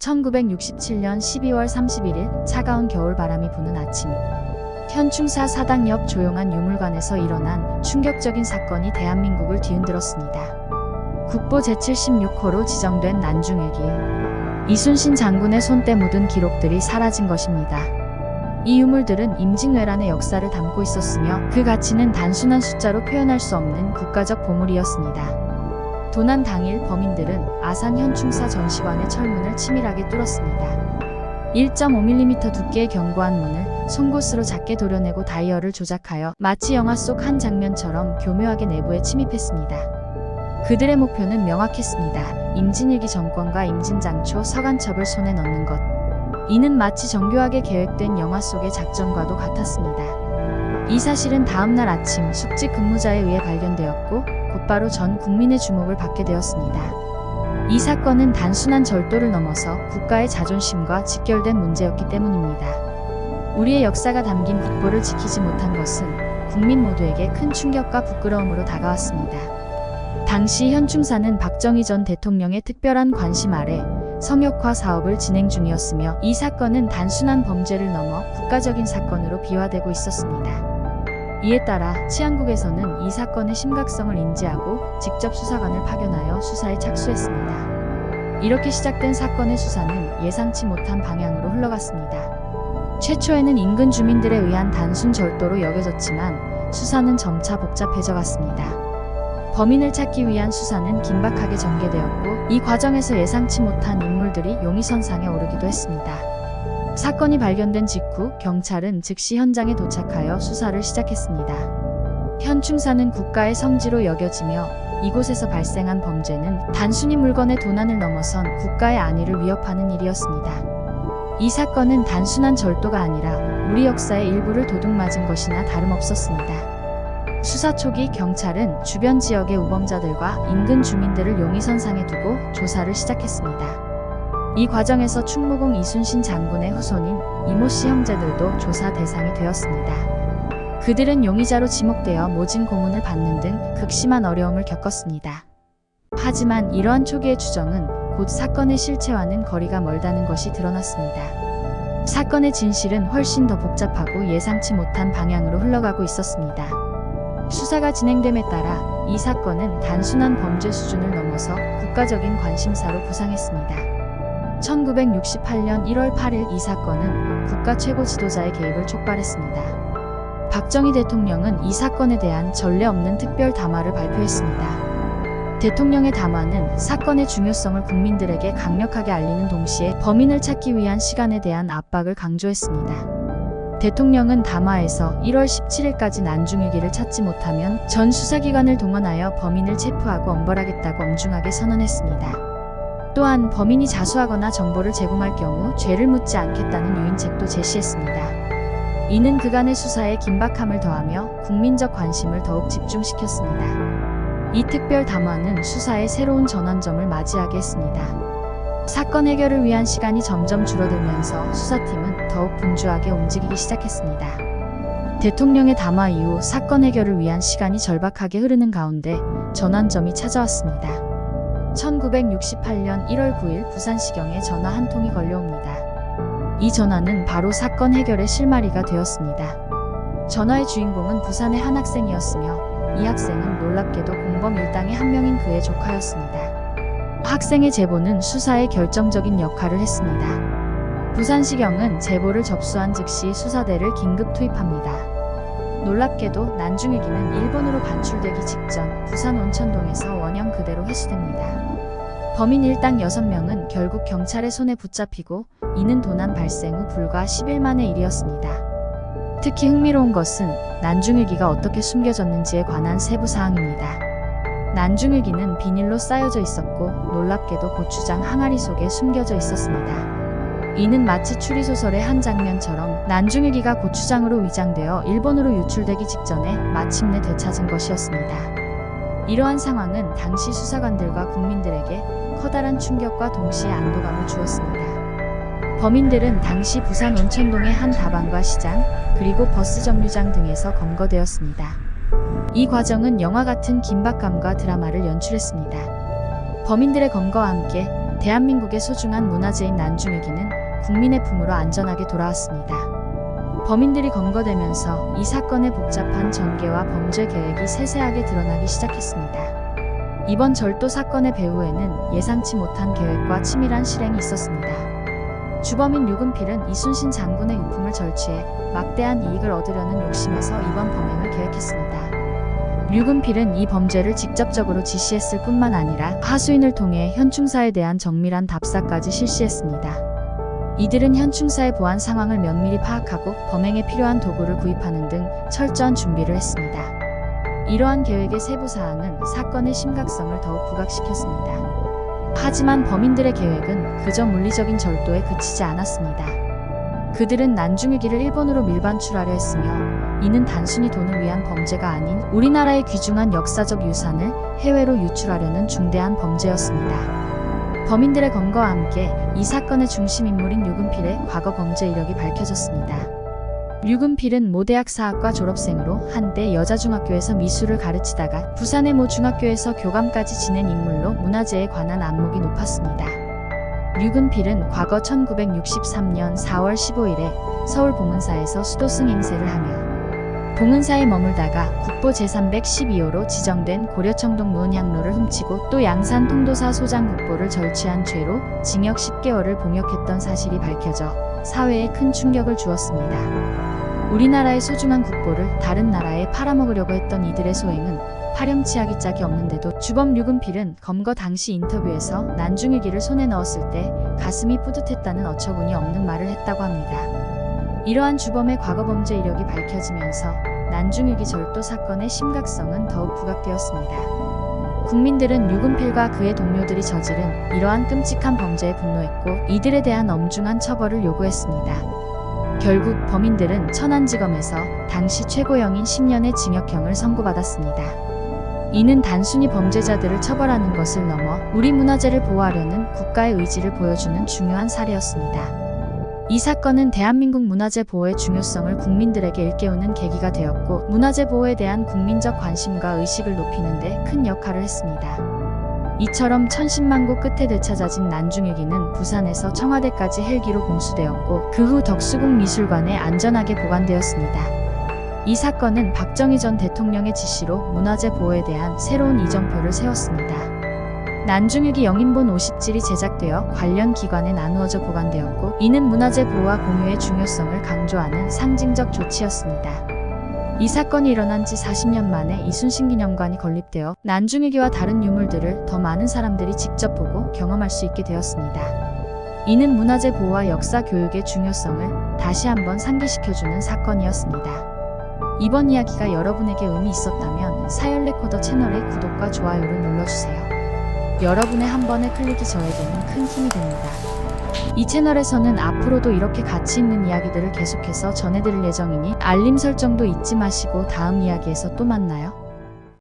1967년 12월 31일 차가운 겨울바람이 부는 아침, 현충사 사당 옆 조용한 유물관에서 일어난 충격적인 사건이 대한민국을 뒤흔들었습니다. 국보 제76호로 지정된 난중일기. 이순신 장군의 손때 묻은 기록들이 사라진 것입니다. 이 유물들은 임진왜란의 역사를 담고 있었으며 그 가치는 단순한 숫자로 표현할 수 없는 국가적 보물이었습니다. 도난 당일 범인들은 아산 현충사 전시관의 철문을 치밀하게 뚫었습니다. 1.5mm 두께의 견고한 문을 송곳으로 작게 도려내고 다이얼을 조작하여 마치 영화 속 한 장면처럼 교묘하게 내부에 침입했습니다. 그들의 목표는 명확했습니다. 임진일기 정권과 임진장초 서간첩을 손에 넣는 것. 이는 마치 정교하게 계획된 영화 속의 작전과도 같았습니다. 이 사실은 다음날 아침 숙직 근무자에 의해 발견되었고 곧바로 전 국민의 주목을 받게 되었습니다. 이 사건은 단순한 절도를 넘어서 국가의 자존심과 직결된 문제였기 때문입니다. 우리의 역사가 담긴 국보를 지키지 못한 것은 국민 모두에게 큰 충격과 부끄러움으로 다가왔습니다. 당시 현충사는 박정희 전 대통령의 특별한 관심 아래 성역화 사업을 진행 중이었으며 이 사건은 단순한 범죄를 넘어 국가적인 사건으로 비화되고 있었습니다. 이에 따라 치안국에서는 이 사건의 심각성을 인지하고 직접 수사관을 파견하여 수사에 착수했습니다. 이렇게 시작된 사건의 수사는 예상치 못한 방향으로 흘러갔습니다. 최초에는 인근 주민들에 의한 단순 절도로 여겨졌지만 수사는 점차 복잡해져 갔습니다. 범인을 찾기 위한 수사는 긴박하게 전개되었고 이 과정에서 예상치 못한 인물들이 용의선상에 오르기도 했습니다. 사건이 발견된 직후 경찰은 즉시 현장에 도착하여 수사를 시작했습니다. 현충사는 국가의 성지로 여겨지며 이곳에서 발생한 범죄는 단순히 물건의 도난을 넘어선 국가의 안위를 위협하는 일이었습니다. 이 사건은 단순한 절도가 아니라 우리 역사의 일부를 도둑맞은 것이나 다름없었습니다. 수사 초기 경찰은 주변 지역의 우범자들과 인근 주민들을 용의선상에 두고 조사를 시작했습니다. 이 과정에서 충무공 이순신 장군의 후손인 이모씨 형제들도 조사 대상이 되었습니다. 그들은 용의자로 지목되어 모진 고문을 받는 등 극심한 어려움을 겪었습니다. 하지만 이러한 초기의 추정은 곧 사건의 실체와는 거리가 멀다는 것이 드러났습니다. 사건의 진실은 훨씬 더 복잡하고 예상치 못한 방향으로 흘러가고 있었습니다. 수사가 진행됨에 따라 이 사건은 단순한 범죄 수준을 넘어서 국가적인 관심사로 부상했습니다. 1968년 1월 8일 이 사건은 국가 최고 지도자의 개입을 촉발했습니다. 박정희 대통령은 이 사건에 대한 전례 없는 특별 담화를 발표했습니다. 대통령의 담화는 사건의 중요성을 국민들에게 강력하게 알리는 동시에 범인을 찾기 위한 시간에 대한 압박을 강조했습니다. 대통령은 담화에서 1월 17일까지 난중일기를 찾지 못하면 전 수사기관을 동원하여 범인을 체포하고 엄벌하겠다고 엄중하게 선언했습니다. 또한 범인이 자수하거나 정보를 제공할 경우 죄를 묻지 않겠다는 유인책도 제시했습니다. 이는 그간의 수사에 긴박함을 더하며 국민적 관심을 더욱 집중시켰습니다. 이 특별 담화는 수사의 새로운 전환점을 맞이하게 했습니다. 사건 해결을 위한 시간이 점점 줄어들면서 수사팀은 더욱 분주하게 움직이기 시작했습니다. 대통령의 담화 이후 사건 해결을 위한 시간이 절박하게 흐르는 가운데 전환점이 찾아왔습니다. 1968년 1월 9일 부산시경에 전화 한 통이 걸려옵니다. 이 전화는 바로 사건 해결의 실마리가 되었습니다. 전화의 주인공은 부산의 한 학생이었으며 이 학생은 놀랍게도 공범 일당의 한 명인 그의 조카였습니다. 학생의 제보는 수사에 결정적인 역할을 했습니다. 부산시경은 제보를 접수한 즉시 수사대를 긴급 투입합니다. 놀랍게도 난중일기는 일본으로 반출되기 직전 부산 온천동에서 원형 그대로 회수됩니다. 범인 일당 6명은 결국 경찰의 손에 붙잡히고 이는 도난 발생 후 불과 10일 만의 일이었습니다. 특히 흥미로운 것은 난중일기가 어떻게 숨겨졌는지에 관한 세부 사항입니다. 난중일기는 비닐로 쌓여져 있었고 놀랍게도 고추장 항아리 속에 숨겨져 있었습니다. 이는 마치 추리소설의 한 장면처럼 난중일기가 고추장으로 위장되어 일본으로 유출되기 직전에 마침내 되찾은 것이었습니다. 이러한 상황은 당시 수사관들과 국민들에게 커다란 충격과 동시에 안도감을 주었습니다. 범인들은 당시 부산 온천동의 한 다방과 시장, 그리고 버스 정류장 등에서 검거되었습니다. 이 과정은 영화 같은 긴박감과 드라마를 연출했습니다. 범인들의 검거와 함께 대한민국의 소중한 문화재인 난중일기는 국민의 품으로 안전하게 돌아왔습니다. 범인들이 검거되면서 이 사건의 복잡한 전개와 범죄 계획이 세세하게 드러나기 시작했습니다. 이번 절도 사건의 배후에는 예상치 못한 계획과 치밀한 실행이 있었습니다. 주범인 류근필은 이순신 장군의 유품을 절취해 막대한 이익을 얻으려는 욕심에서 이번 범행을 계획했습니다. 류근필은 이 범죄를 직접적으로 지시했을 뿐만 아니라 하수인을 통해 현충사에 대한 정밀한 답사까지 실시했습니다. 이들은 현충사의 보안 상황을 면밀히 파악하고 범행에 필요한 도구를 구입하는 등 철저한 준비를 했습니다. 이러한 계획의 세부 사항은 사건의 심각성을 더욱 부각시켰습니다. 하지만 범인들의 계획은 그저 물리적인 절도에 그치지 않았습니다. 그들은 난중일기를 일본으로 밀반출하려 했으며 이는 단순히 돈을 위한 범죄가 아닌 우리나라의 귀중한 역사적 유산을 해외로 유출하려는 중대한 범죄였습니다. 범인들의 검거와 함께 이 사건의 중심인물인 류근필의 과거 범죄 이력이 밝혀졌습니다. 류근필은 모대학 사학과 졸업생으로 한때 여자중학교에서 미술을 가르치다가 부산의 모 중학교에서 교감까지 지낸 인물로 문화재에 관한 안목이 높았습니다. 류근필은 과거 1963년 4월 15일에 서울 봉은사에서 수도승 행세를 하며 봉은사에 머물다가 국보 제312호로 지정된 고려청동 무은향로를 훔치고 또 양산 통도사 소장 국보를 절취한 죄로 징역 10개월을 봉역했던 사실이 밝혀져 사회에 큰 충격을 주었습니다. 우리나라의 소중한 국보를 다른 나라에 팔아먹으려고 했던 이들의 소행은 파렴치하기 짝이 없는데도 주범 류근필은 검거 당시 인터뷰에서 난중일기를 손에 넣었을 때 가슴이 뿌듯했다는 어처구니 없는 말을 했다고 합니다. 이러한 주범의 과거 범죄 이력이 밝혀지면서 난중일기 절도 사건의 심각성은 더욱 부각되었습니다. 국민들은 류근필과 그의 동료들이 저지른 이러한 끔찍한 범죄에 분노했고 이들에 대한 엄중한 처벌을 요구했습니다. 결국 범인들은 천안지검에서 당시 최고형인 10년의 징역형을 선고받았습니다. 이는 단순히 범죄자들을 처벌하는 것을 넘어 우리 문화재를 보호하려는 국가의 의지를 보여주는 중요한 사례였습니다. 이 사건은 대한민국 문화재 보호의 중요성을 국민들에게 일깨우는 계기가 되었고 문화재 보호에 대한 국민적 관심과 의식을 높이는 데 큰 역할을 했습니다. 이처럼 천신만고 끝에 되찾아진 난중일기는 부산에서 청와대까지 헬기로 공수되었고 그 후 덕수궁 미술관에 안전하게 보관되었습니다. 이 사건은 박정희 전 대통령의 지시로 문화재 보호에 대한 새로운 이정표를 세웠습니다. 난중일기 영인본 50질이 제작되어 관련 기관에 나누어져 보관되었고 이는 문화재 보호와 공유의 중요성을 강조하는 상징적 조치였습니다. 이 사건이 일어난 지 40년 만에 이순신 기념관이 건립되어 난중일기와 다른 유물들을 더 많은 사람들이 직접 보고 경험할 수 있게 되었습니다. 이는 문화재 보호와 역사 교육의 중요성을 다시 한번 상기시켜주는 사건이었습니다. 이번 이야기가 여러분에게 의미 있었다면 사연레코더 채널의 구독과 좋아요를 눌러주세요. 여러분의 한 번의 클릭이 저에게는 큰 힘이 됩니다. 이 채널에서는 앞으로도 이렇게 가치 있는 이야기들을 계속해서 전해드릴 예정이니 알림 설정도 잊지 마시고 다음 이야기에서 또 만나요.